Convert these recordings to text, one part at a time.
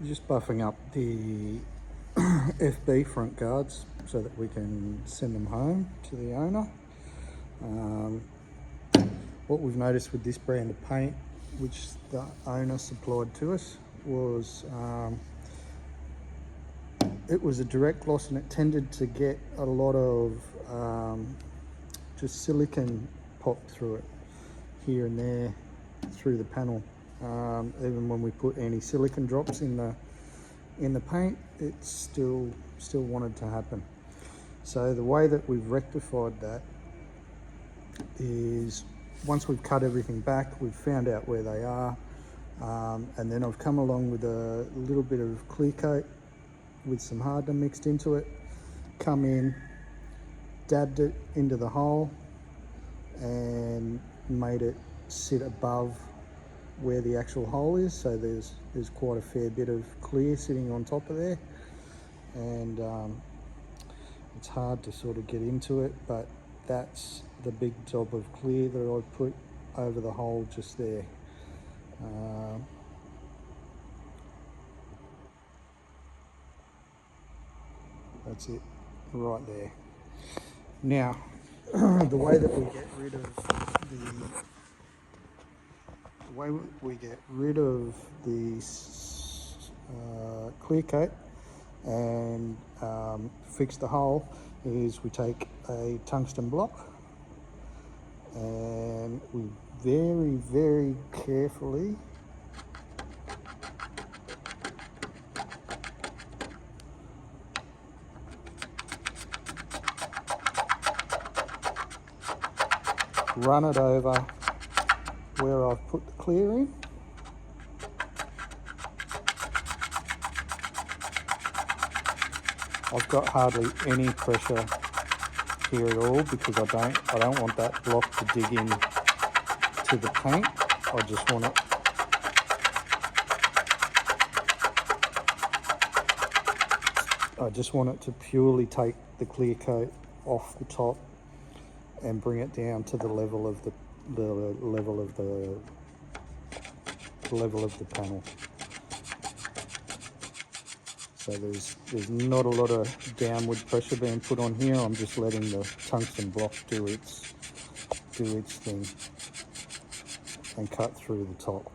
Just buffing up the FB front guards so that we can send them home to the owner. What we've noticed with this brand of paint, which the owner supplied to us, was it was a direct gloss, and it tended to get a lot of just silicone popped through it here and there through the panel. Even when we put anti-silicone drops in the paint, it still wanted to happen. So the way that we've rectified that is, once we've cut everything back, we've found out where they are, and then I've come along with a little bit of clear coat with some hardener mixed into it, come in, dabbed it into the hole and made it sit above where the actual hole is, so there's quite a fair bit of clear sitting on top of there, and it's hard to sort of get into it, but that's the big job of clear that I put over the hole just there. That's it right there. Now the way that we get rid of the clear coat and fix the hole is we take a tungsten block and we very carefully run it over where I've put the clear in. I've got hardly any pressure here at all because I don't want that block to dig in to the paint. I just want it to purely take the clear coat off the top and bring it down to the level of the panel. So there's not a lot of downward pressure being put on here. I'm just letting the tungsten block do its thing and cut through the top.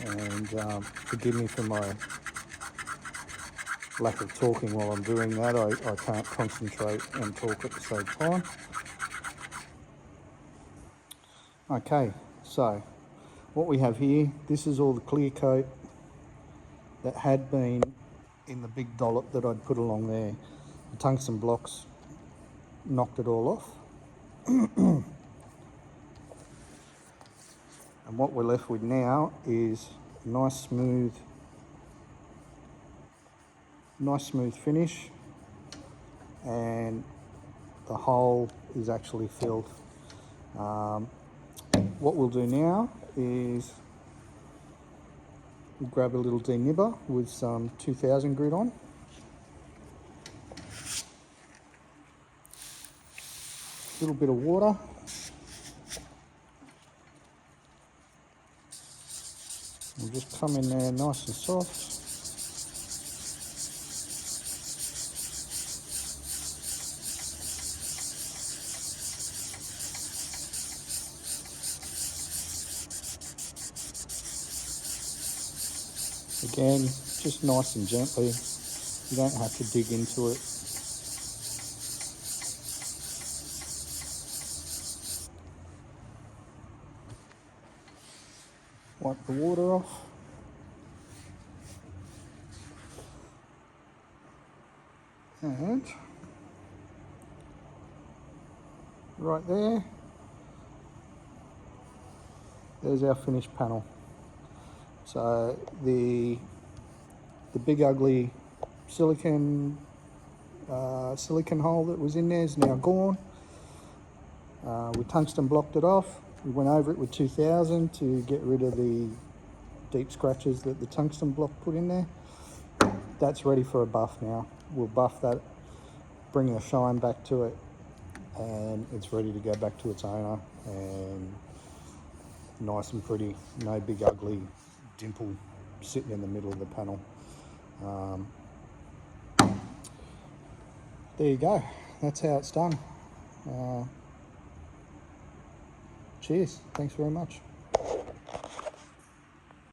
And forgive me for my lack of talking while I'm doing that. I can't concentrate and talk at the same time. Okay, so what we have here, this is all the clear coat that had been in the big dollop that I'd put along there. The tungsten blocks knocked it all off. And what we're left with now is a nice smooth finish, and the hole is actually filled. What we'll do now is we'll grab a little denibber with some 2000 grit on. A little bit of water. We'll just come in there nice and soft. Again, just nice and gently. You don't have to dig into it. Wipe the water off. And right there's our finished panel. So the big ugly silicone hole that was in there is now gone. We tungsten blocked it off. We went over it with 2000 to get rid of the deep scratches that the tungsten block put in there. That's ready for a buff now. We'll buff that bringing a shine back to it, and it's ready to go back to its owner, and nice and pretty, no big ugly dimple sitting in the middle of the panel. There you go, that's how it's done. Cheers, thanks very much.